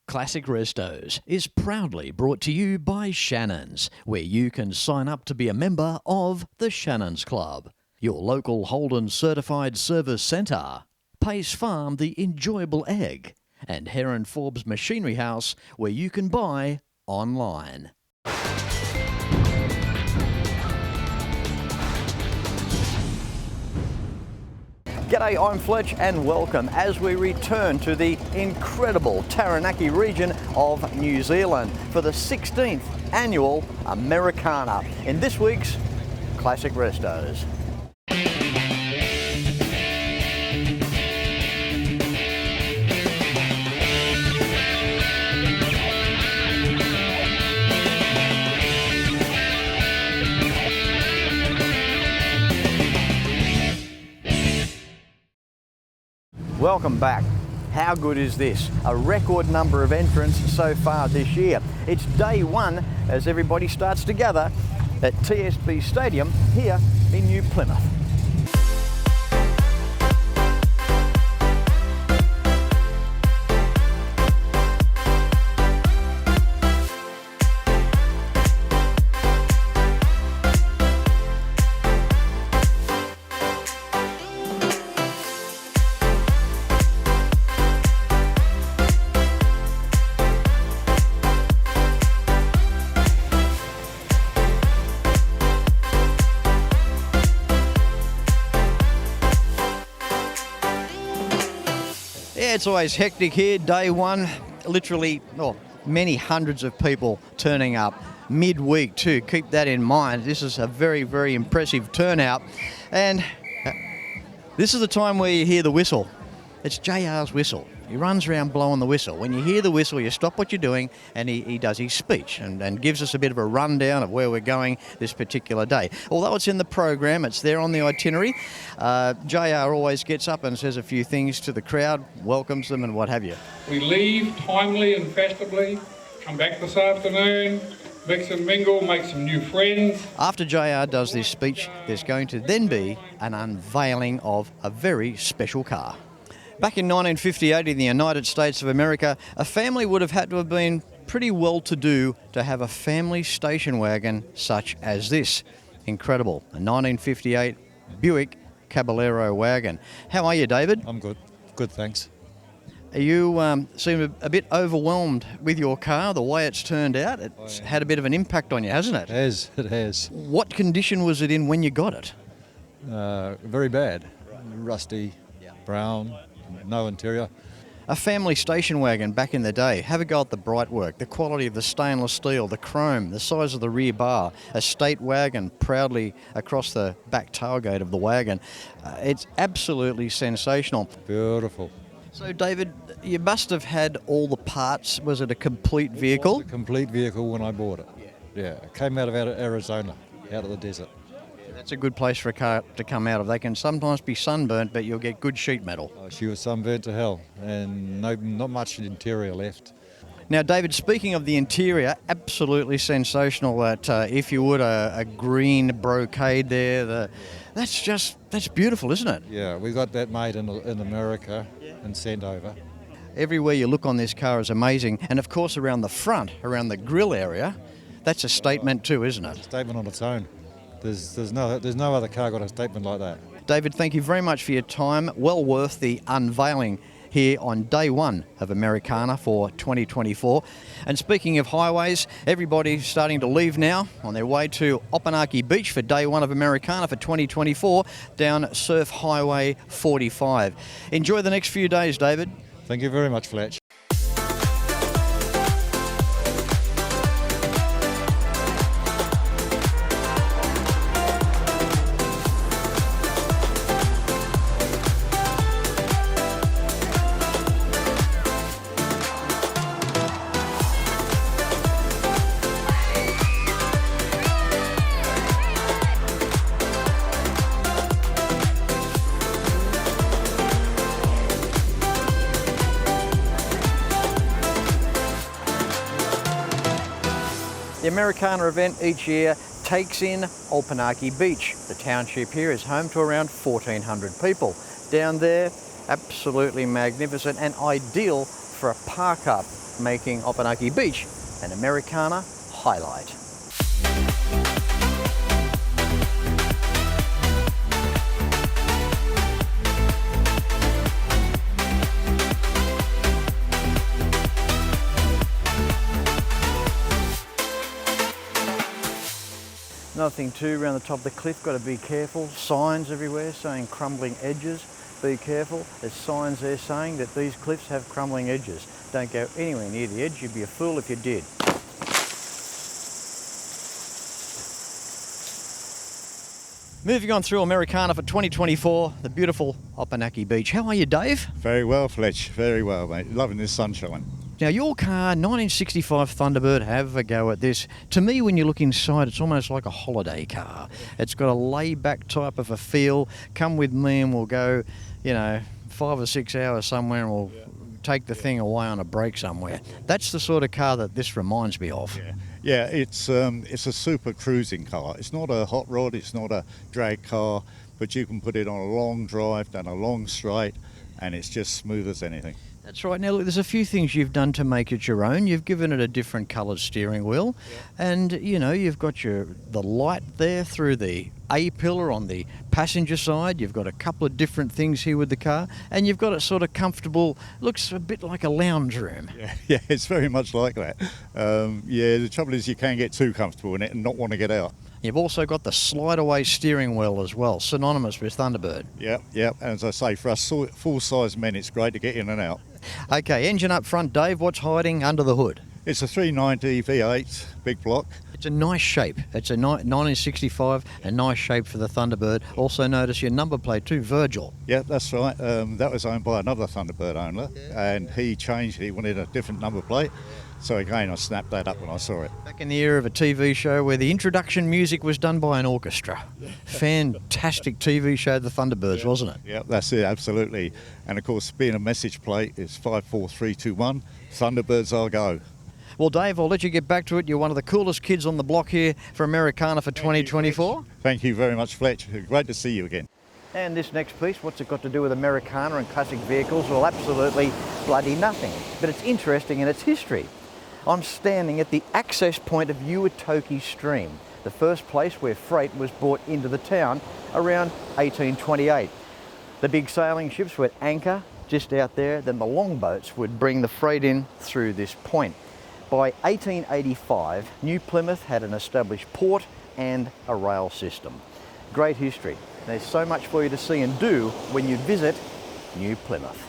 Classic Restos is proudly brought to you by Shannons, where you can sign up to be a member of the Shannons Club, your local Holden certified service centre, Pace Farm the enjoyable egg, and Heron Forbes Machinery House, where you can buy online. G'day, I'm Fletch and welcome as we return to the incredible Taranaki region of New Zealand for the 16th annual Americarna in this week's Classic Restos. Welcome back. How good is this? A record number of entrants so far this year. It's day one as everybody starts to gather at TSB Stadium here in New Plymouth. Yeah, it's always hectic here, day one. Literally, many hundreds of people turning up midweek too. Keep that in mind. This is a very, very impressive turnout. And this is the time where you hear the whistle. It's JR's whistle. He runs around blowing the whistle. When you hear the whistle, you stop what you're doing and he does his speech and gives us a bit of a rundown of where we're going this particular day. Although it's in the program, it's there on the itinerary, JR always gets up and says a few things to the crowd, welcomes them and what have you. We leave timely and festively, come back this afternoon, mix and mingle, make some new friends. After JR does this speech, there's going to then be an unveiling of a very special car. Back in 1958 in the United States of America, a family would have had to have been pretty well-to-do to have a family station wagon such as this. Incredible. A 1958 Buick Caballero wagon. How are you, David? I'm good. Good, thanks. You seem a bit overwhelmed with your car, the way it's turned out. It's had a bit of an impact on you, hasn't it? It has. What condition was it in when you got it? Very bad. Rusty, brown, no interior. A family station wagon back in the day. Have a go at the bright work, the quality of the stainless steel, the chrome, the size of the rear bar. A state wagon proudly across the back tailgate of the wagon. It's absolutely sensational. Beautiful. So, David, you must have had all the parts. Was it a complete vehicle? It was a complete vehicle when I bought it. Yeah, it came out of Arizona, out of the desert. That's a good place for a car to come out of. They can sometimes be sunburnt, but you'll get good sheet metal. She was sunburnt to hell, and not much interior left. Now, David, speaking of the interior, absolutely sensational. That if you would, a green brocade there. That's beautiful, isn't it? Yeah, we got that made in America and sent over. Everywhere you look on this car is amazing, and of course around the front, around the grille area, that's a statement too, isn't it? Statement on its own. There's no other car got a statement like that. David, thank you very much for your time. Well worth the unveiling here on day one of Americarna for 2024. And speaking of highways, everybody's starting to leave now on their way to Opunake Beach for day one of Americarna for 2024 down Surf Highway 45. Enjoy the next few days, David. Thank you very much, Fletch. The Americarna event each year takes in Opunake Beach. The township here is home to around 1,400 people. Down there, absolutely magnificent and ideal for a park up making Opunake Beach an Americana highlight. Another thing too, around the top of the cliff, got to be careful. Signs everywhere saying crumbling edges. Be careful. There's signs there saying that these cliffs have crumbling edges. Don't go anywhere near the edge. You'd be a fool if you did. Moving on through Americarna for 2024, the beautiful Opunake Beach. How are you, Dave? Very well, Fletch. Very well, mate. Loving this sunshine. Now, your car, 1965 Thunderbird, have a go at this. To me, when you look inside, it's almost like a holiday car. It's got a laid-back type of a feel. Come with me and we'll go, 5 or 6 hours somewhere and we'll take the thing away on a break somewhere. That's the sort of car that this reminds me of. Yeah, it's a super cruising car. It's not a hot rod, it's not a drag car, but you can put it on a long drive, down a long straight, and it's just smooth as anything. That's right. Now, look, there's a few things you've done to make it your own. You've given it a different coloured steering wheel, and you've got the light there through the A-pillar on the passenger side. You've got a couple of different things here with the car, and you've got it sort of comfortable. Looks a bit like a lounge room. Yeah, it's very much like that. The trouble is you can get too comfortable in it and not want to get out. You've also got the slide-away steering wheel as well, synonymous with Thunderbird. Yep. And as I say, for us full-size men, it's great to get in and out. Okay, engine up front, Dave. What's hiding under the hood? It's a 390 V8, big block. It's a nice shape. It's a 1965, a nice shape for the Thunderbird. Also notice your number plate too, Virgil. Yeah, that's right. That was owned by another Thunderbird owner, and he changed it. He wanted a different number plate. So again, I snapped that up when I saw it. Back in the era of a TV show where the introduction music was done by an orchestra. Fantastic TV show, The Thunderbirds, wasn't it? Yeah, that's it, absolutely. And of course, being a message plate is 54321, Thunderbirds I'll go. Well, Dave, I'll let you get back to it. You're one of the coolest kids on the block here for Americarna for 2024. Thank you very much, Fletch. Great to see you again. And this next piece, what's it got to do with Americarna and classic vehicles? Well, absolutely bloody nothing. But it's interesting in its history. I'm standing at the access point of Uwatoki Stream, the first place where freight was brought into the town around 1828. The big sailing ships would anchor just out there, then the longboats would bring the freight in through this point. By 1885, New Plymouth had an established port and a rail system. Great history. There's so much for you to see and do when you visit New Plymouth.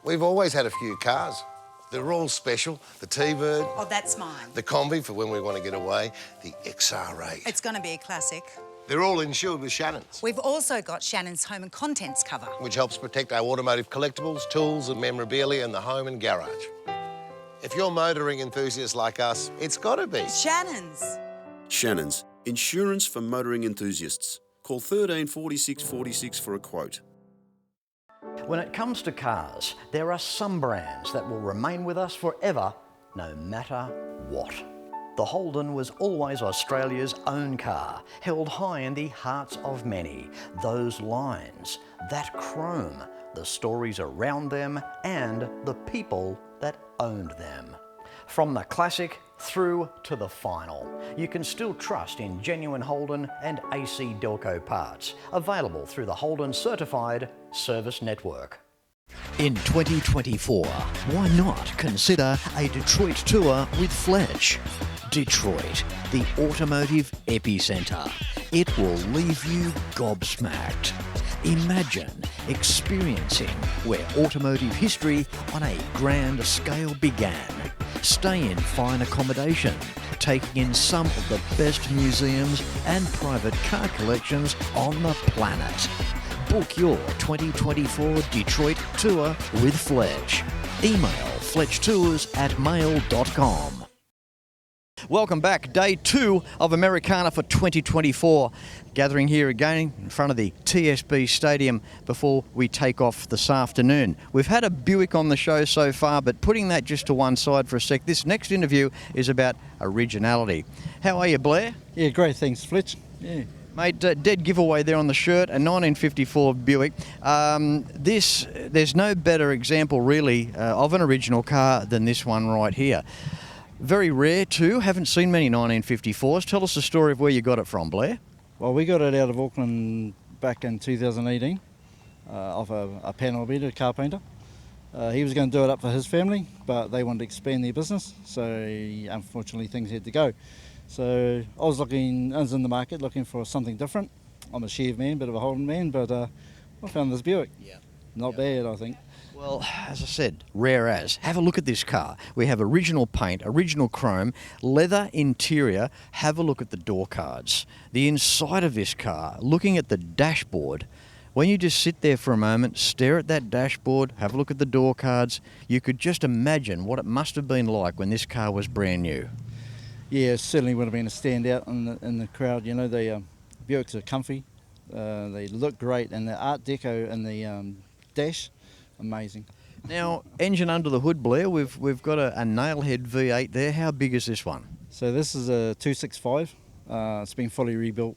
We've always had a few cars. They're all special. The T-Bird. Oh, that's mine. The Combi for when we want to get away. The XR8. It's going to be a classic. They're all insured with Shannons, We've also got Shannon's home and contents cover. which helps protect our automotive collectibles, tools and memorabilia in the home and garage. If you're motoring enthusiasts like us, it's got to be. Shannon's. Shannons, insurance for motoring enthusiasts. Call 13 46 46 for a quote. When it comes to cars, there are some brands that will remain with us forever, no matter what. The Holden was always Australia's own car, held high in the hearts of many. Those lines, that chrome, the stories around them, and the people that owned them. From the classic through to the final, you can still trust in genuine Holden and AC Delco parts, available through the Holden Certified Service Network. In 2024, why not consider a Detroit tour with Fletch? Detroit, the automotive epicenter. It will leave you gobsmacked. Imagine experiencing where automotive history on a grand scale began. Stay in fine accommodation, taking in some of the best museums and private car collections on the planet. Book your 2024 Detroit tour with Fletch. Email fletchtours@mail.com. Welcome back. Day 2 of Americarna for 2024. Gathering here again in front of the TSB Stadium before we take off this afternoon. We've had a Buick on the show so far, but putting that just to one side for a sec, this next interview is about originality. How are you, Blair? Yeah, great, thanks, Fletch. Yeah. Mate, dead giveaway there on the shirt, a 1954 Buick. There's no better example really of an original car than this one right here. Very rare too, haven't seen many 1954s. Tell us the story of where you got it from, Blair. Well, we got it out of Auckland back in 2018 off a panel beater, a car painter. He was going to do it up for his family, but they wanted to expand their business, so unfortunately things had to go. So I was in the market looking for something different. I'm a Chev man, bit of a Holden man, but I found this Buick. Yeah. Not bad, I think. Well, as I said, rare as. Have a look at this car. We have original paint, original chrome, leather interior. Have a look at the door cards. The inside of this car, looking at the dashboard. When you just sit there for a moment, stare at that dashboard, have a look at the door cards, you could just imagine what it must have been like when this car was brand new. Yeah, it certainly would have been a standout in the crowd. You know, the Buicks are comfy, they look great, and the Art Deco and the dash, amazing. Now, engine under the hood, Blair, we've got a nailhead V8 there. How big is this one? So this is a 265. It's been fully rebuilt,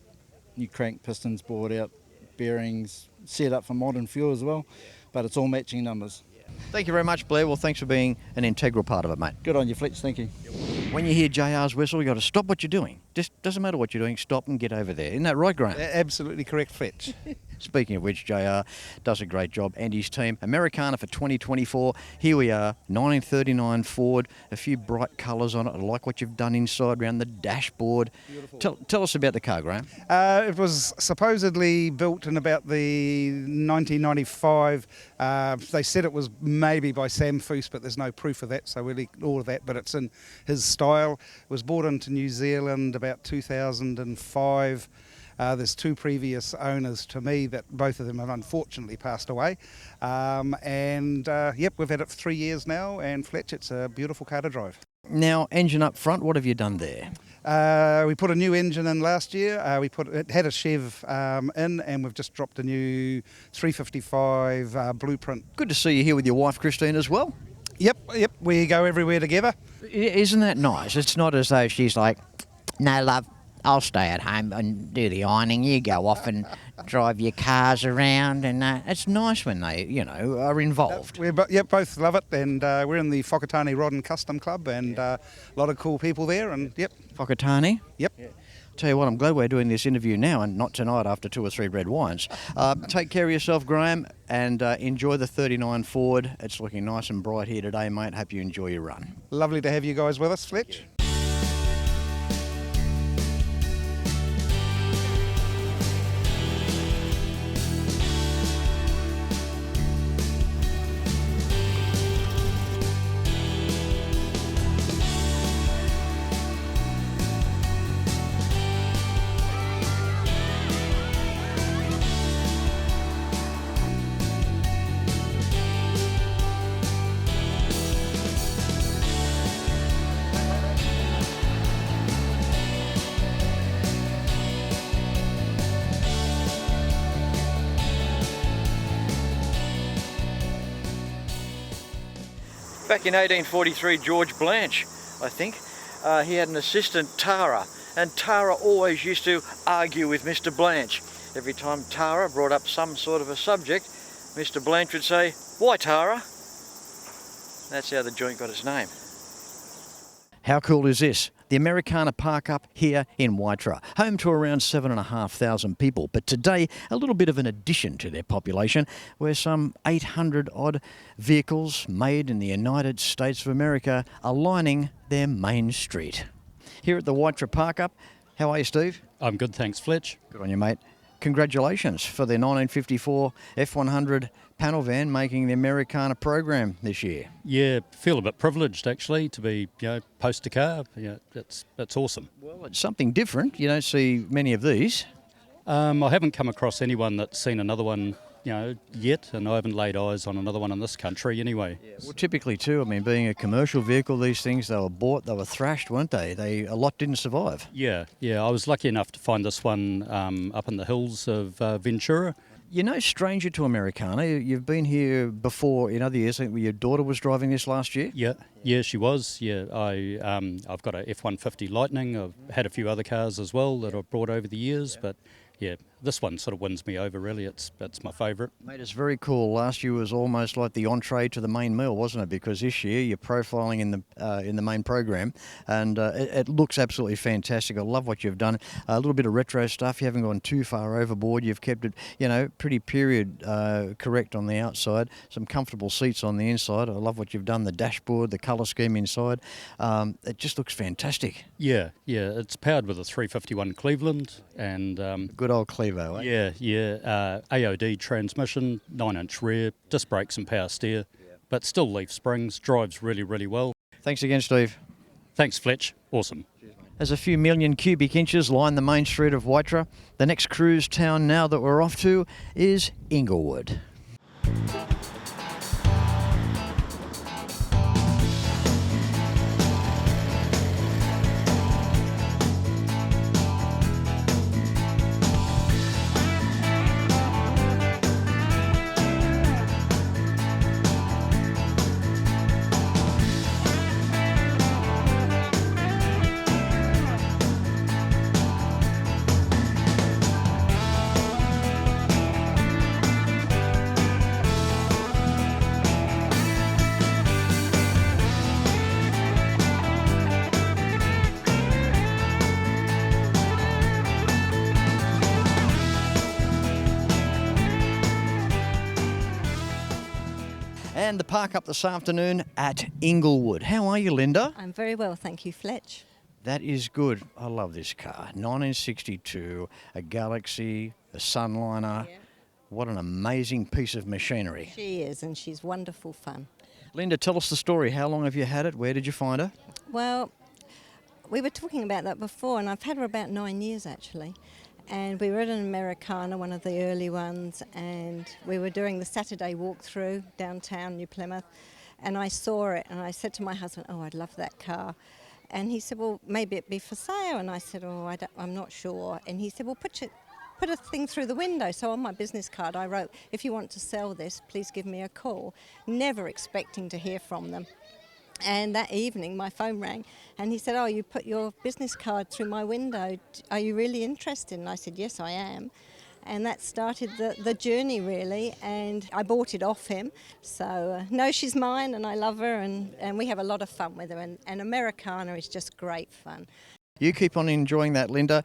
new crank, pistons bored out, bearings, set up for modern fuel as well, but it's all matching numbers. Thank you very much, Blair. Well, thanks for being an integral part of it, mate. Good on you, Fletch, thank you. When you hear JR's whistle, you got to stop what you're doing. Just doesn't matter what you're doing, stop and get over there. Isn't that right, Graham? Absolutely correct, Fletch. Speaking of which, JR does a great job, and his team. Americarna for 2024. Here we are, 1939 Ford, a few bright colours on it. I like what you've done inside around the dashboard. Tell us about the car, Graham. It was supposedly built in about the 1995. They said it was maybe by Sam Foose, but there's no proof of that, so we'll ignore that, but it's in his style. It was brought into New Zealand about 2005. There's two previous owners to me that both of them have unfortunately passed away. Yep, we've had it for 3 years now, and Fletch, it's a beautiful car to drive. Now, engine up front, what have you done there? We put a new engine in last year. It had a Chev in, and we've just dropped a new 355 blueprint. Good to see you here with your wife, Christine, as well. Yep, we go everywhere together. Isn't that nice? It's not as though she's like, no, love, I'll stay at home and do the ironing. You go off and drive your cars around, and it's nice when they, are involved. We both love it, and we're in the Whakatane Rod and Custom Club, and a lot of cool people there, and yep. Whakatane? Yep. Yeah. Tell you what, I'm glad we're doing this interview now and not tonight after 2 or 3 red wines. Take care of yourself, Graham, and enjoy the 39 Ford. It's looking nice and bright here today, mate. Hope you enjoy your run. Lovely to have you guys with us, Fletch. Back in 1843, George Blanche, I think, he had an assistant, Tara, and Tara always used to argue with Mr. Blanche. Every time Tara brought up some sort of a subject, Mr. Blanche would say, "Why, Tara?" That's how the joint got its name. How cool is this? The Americarna park up here in Waitara, home to around 7,500 people. But today, a little bit of an addition to their population, where some 800 odd vehicles made in the United States of America are lining their main street. Here at the Waitara park up, how are you, Steve? I'm good, thanks, Fletch. Good on you, mate. Congratulations for the 1954 F100 panel van making the Americarna program this year. Yeah, feel a bit privileged actually to be, poster car. Yeah, that's awesome. Well, it's something different. You don't see many of these. I haven't come across anyone that's seen another one, yet, and I haven't laid eyes on another one in this country anyway. Yeah, well, typically too, being a commercial vehicle, these things, they were bought, they were thrashed, weren't they? A lot didn't survive. Yeah, I was lucky enough to find this one up in the hills of Ventura. You're no stranger to Americarna. You've been here before in other years. I think your daughter was driving this last year. Yeah, she was. Yeah, I've got a F-150 Lightning. I've had a few other cars as well that I've brought over the years, but yeah, this one sort of wins me over, really. It's my favourite. Mate, it's very cool. Last year was almost like the entree to the main meal, wasn't it? Because this year you're profiling in the main program, and it looks absolutely fantastic. I love what you've done. A little bit of retro stuff. You haven't gone too far overboard. You've kept it, pretty period correct on the outside. Some comfortable seats on the inside. I love what you've done. The dashboard, the colour scheme inside. It just looks fantastic. Yeah. It's powered with a 351 Cleveland and Good old Clevo, eh? Yeah. AOD transmission, 9-inch rear, disc brakes and power steer, but still leaf springs. Drives really, really well. Thanks again, Steve. Thanks, Fletch. Awesome. As a few million cubic inches line the main street of Waitara, the next cruise town now that we're off to is Inglewood. And the park up this afternoon at Inglewood. How are you, Linda? I'm very well, thank you, Fletch. That is good. I love this car. 1962, a Galaxy, a Sunliner. Yeah. What an amazing piece of machinery. She is, and she's wonderful fun. Linda, tell us the story. How long have you had it? Where did you find her? Well, we were talking about that before, and I've had her about 9 years, actually. And we were at an Americarna, one of the early ones, and we were doing the Saturday walkthrough downtown New Plymouth, and I saw it, and I said to my husband, "Oh, I'd love that car." And he said, "Well, maybe it'd be for sale." And I said, "Oh, I'm not sure." And he said, "Well, put a thing through the window." So on my business card I wrote, "If you want to sell this, please give me a call." Never expecting to hear from them. And that evening my phone rang and he said, "Oh, you put your business card through my window. Are you really interested?" And I said, "Yes, I am." And that started the journey, really, and I bought it off him. So, no, she's mine and I love her, and we have a lot of fun with her, and Americana is just great fun. You keep on enjoying that, Linda.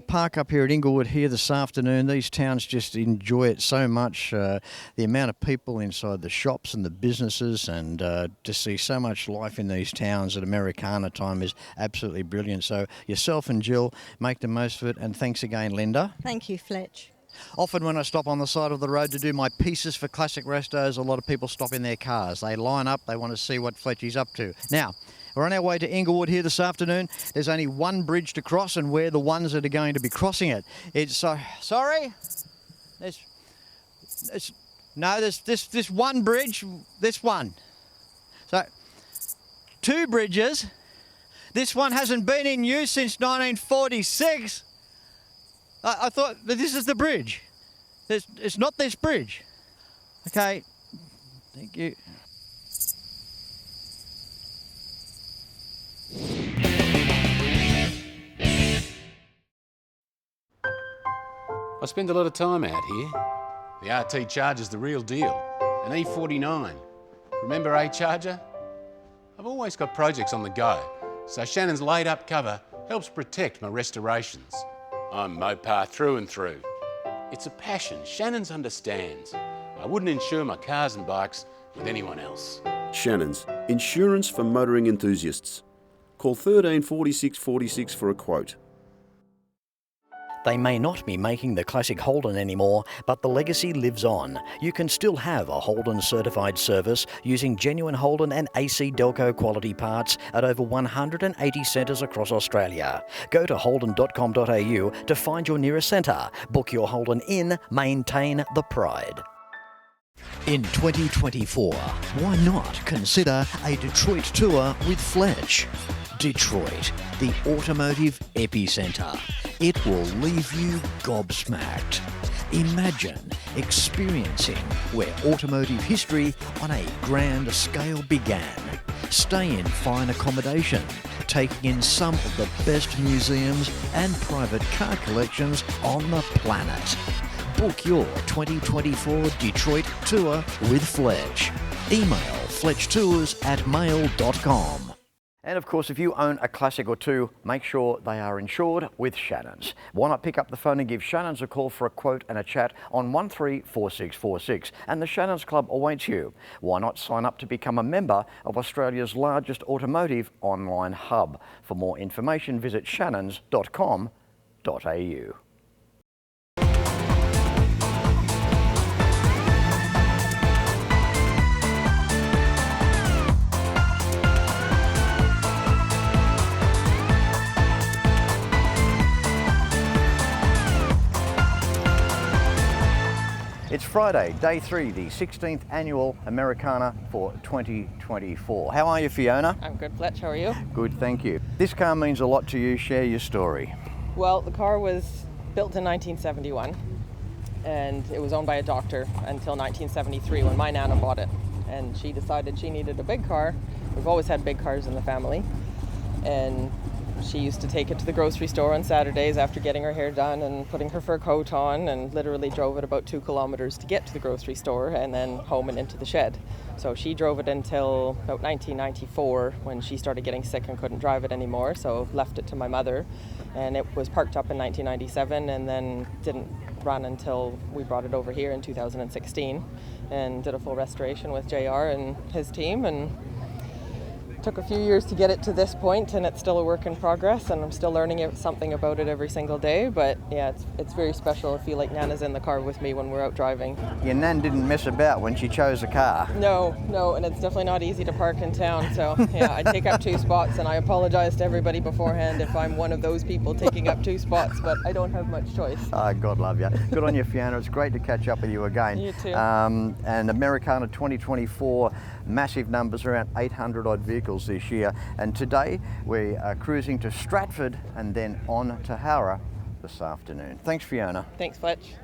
Park up here at Inglewood here this afternoon. These towns just enjoy it so much. The amount of people inside the shops and the businesses, and to see so much life in these towns at Americana time is absolutely brilliant. So yourself and Jill, make the most of it, and thanks again, Linda. Thank you, Fletch. Often when I stop on the side of the road to do my pieces for Classic Restos, a lot of people stop in their cars. They line up, they want to see what Fletchy's up to. Now, we're on our way to Inglewood here this afternoon. There's only one bridge to cross, and we're the ones that are going to be crossing it. It's sorry? There's this one bridge, this one. So, two bridges. This one hasn't been in use since 1946. I thought that this is the bridge. It's not this bridge. Okay, thank you. I spend a lot of time out here. The RT Charger's the real deal, an E49. Remember A-Charger? I've always got projects on the go, so Shannon's laid-up cover helps protect my restorations. I'm Mopar through and through. It's a passion Shannon's understands. I wouldn't insure my cars and bikes with anyone else. Shannons, insurance for motoring enthusiasts. Call 13 46 46 for a quote. They may not be making the classic Holden anymore, but the legacy lives on. You can still have a Holden certified service using genuine Holden and AC Delco quality parts at over 180 centres across Australia. Go to holden.com.au to find your nearest centre. Book your Holden in, maintain the pride. In 2024, why not consider a Detroit tour with Fletch? Detroit, the automotive epicentre. It will leave you gobsmacked. Imagine experiencing where automotive history on a grand scale began. stay in fine accommodation, taking in some of the best museums and private car collections on the planet. Book your 2024 Detroit tour with Fletch. Email fletchtours@mail.com. And of course, if you own a classic or two, make sure they are insured with Shannons. Why not pick up the phone and give Shannons a call for a quote and a chat on 134646, and the Shannons Club awaits you. Why not sign up to become a member of Australia's largest automotive online hub? For more information, visit shannons.com.au. It's Friday, day 3, the 16th annual Americarna for 2024. How are you, Fiona? I'm good, Fletch. How are you? Good, thank you. This car means a lot to you. Share your story. Well, the car was built in 1971, and it was owned by a doctor until 1973 when my Nana bought it. And she decided she needed a big car. We've always had big cars in the family. And she used to take it to the grocery store on Saturdays after getting her hair done and putting her fur coat on, and literally drove it about 2 kilometers to get to the grocery store and then home and into the shed. So she drove it until about 1994 when she started getting sick and couldn't drive it anymore, so left it to my mother. And it was parked up in 1997 and then didn't run until we brought it over here in 2016 and did a full restoration with JR and his team, and took a few years to get it to this point, and it's still a work in progress, and I'm still learning something about it every single day. But yeah, it's very special. I feel like Nana's in the car with me when we're out driving. Your Nan didn't mess about when she chose a car. No, and it's definitely not easy to park in town. So yeah, I take up 2 spots, and I apologize to everybody beforehand if I'm one of those people taking up 2 spots, but I don't have much choice. Oh, God love you. Good on you, Fiona. It's great to catch up with you again. You too. And Americarna 2024, massive numbers, around 800 odd vehicles this year, and today we are cruising to Stratford and then on to Hawera this afternoon. Thanks, Fiona. Thanks, Fletch.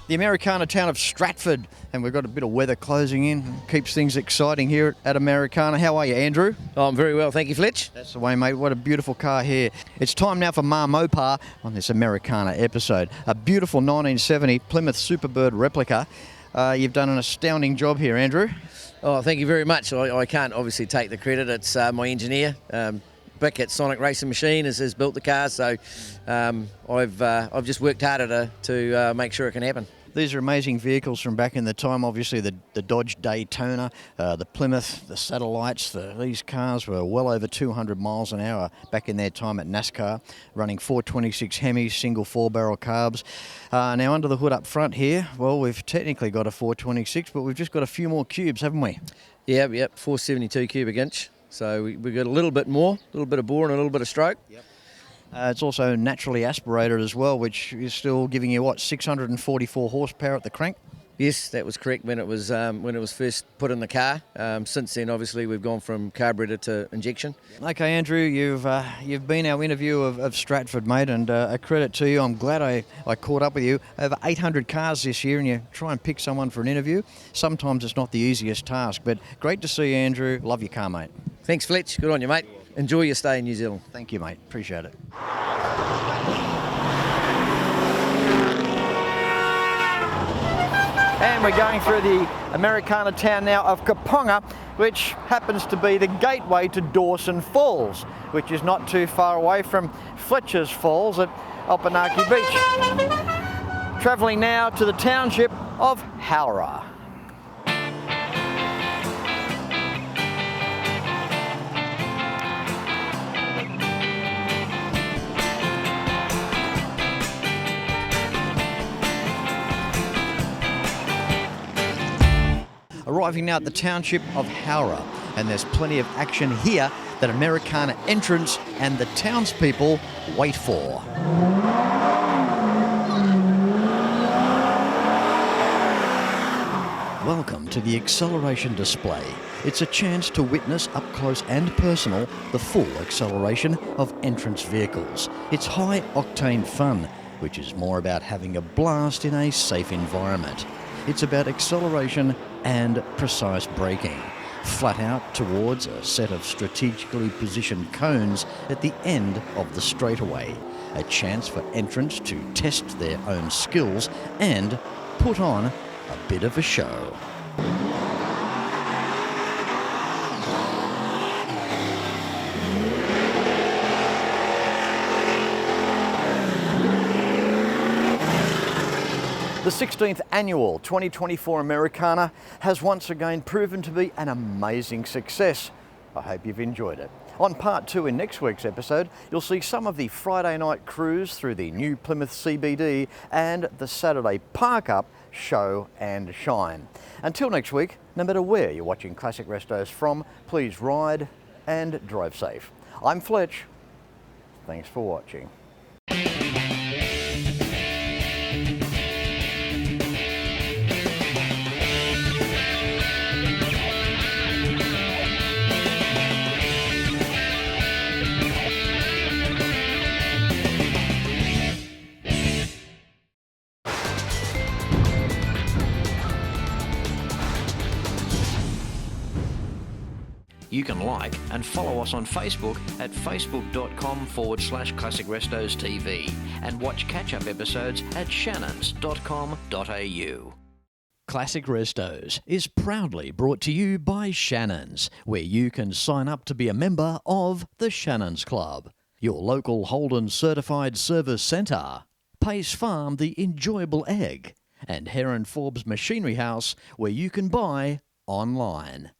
The Americarna town of Stratford, and we've got a bit of weather closing in. Keeps things exciting here at Americarna. How are you, Andrew? Oh, I'm very well, thank you, Fletch. That's the way, mate. What a beautiful car here. It's time now for Ma Mopar on this Americarna episode. A beautiful 1970 Plymouth Superbird replica. You've done an astounding job here, Andrew. Oh, thank you very much. I can't obviously take the credit. It's my engineer. Bick at Sonic Racing Machine has built the car, so I've just worked harder to make sure it can happen. These are amazing vehicles from back in the time. Obviously, the Dodge Daytona, the Plymouth, the Satellites. These cars were well over 200 miles an hour back in their time at NASCAR, running 426 Hemis, single 4-barrel carbs. Now, under the hood up front here, well, we've technically got a 426, but we've just got a few more cubes, haven't we? Yep, 472 cubic inch. So we've got a little bit more, a little bit of bore and a little bit of stroke. Yep. It's also naturally aspirated as well, which is still giving you, 644 horsepower at the crank? Yes, that was correct when it was first put in the car. Since then, obviously, we've gone from carburetor to injection. Okay, Andrew, you've been our interview of Stratford, mate, and a credit to you. I'm glad I caught up with you. Over 800 cars this year, and you try and pick someone for an interview. Sometimes it's not the easiest task, but great to see you, Andrew. Love your car, mate. Thanks, Fletch. Good on you, mate. Enjoy your stay in New Zealand. Thank you, mate. Appreciate it. And we're going through the Americarna town now of Kaponga, which happens to be the gateway to Dawson Falls, which is not too far away from Fletcher's Falls at Opunake Beach. Travelling now to the township of Hawera. Arriving now at the township of Hawera, and there's plenty of action here that Americarna entrants and the townspeople wait for. Welcome to the acceleration display. It's a chance to witness up close and personal the full acceleration of entrance vehicles. It's high-octane fun, which is more about having a blast in a safe environment. It's about acceleration and precise braking, flat out towards a set of strategically positioned cones at the end of the straightaway. A chance for entrants to test their own skills and put on a bit of a show. The 16th annual 2024 Americarna has once again proven to be an amazing success. I hope you've enjoyed it. On part 2 in next week's episode, you'll see some of the Friday night cruise through the new Plymouth CBD and the Saturday park up, show and shine. Until next week, no matter where you're watching Classic Restos from, please ride and drive safe. I'm Fletch. Thanks for watching. You can like and follow us on Facebook at facebook.com/Classic Restos TV and watch catch-up episodes at shannons.com.au. Classic Restos is proudly brought to you by Shannons, where you can sign up to be a member of the Shannons Club, your local Holden certified service centre, Pace Farm the enjoyable egg, and Heron Forbes Machinery House, where you can buy online.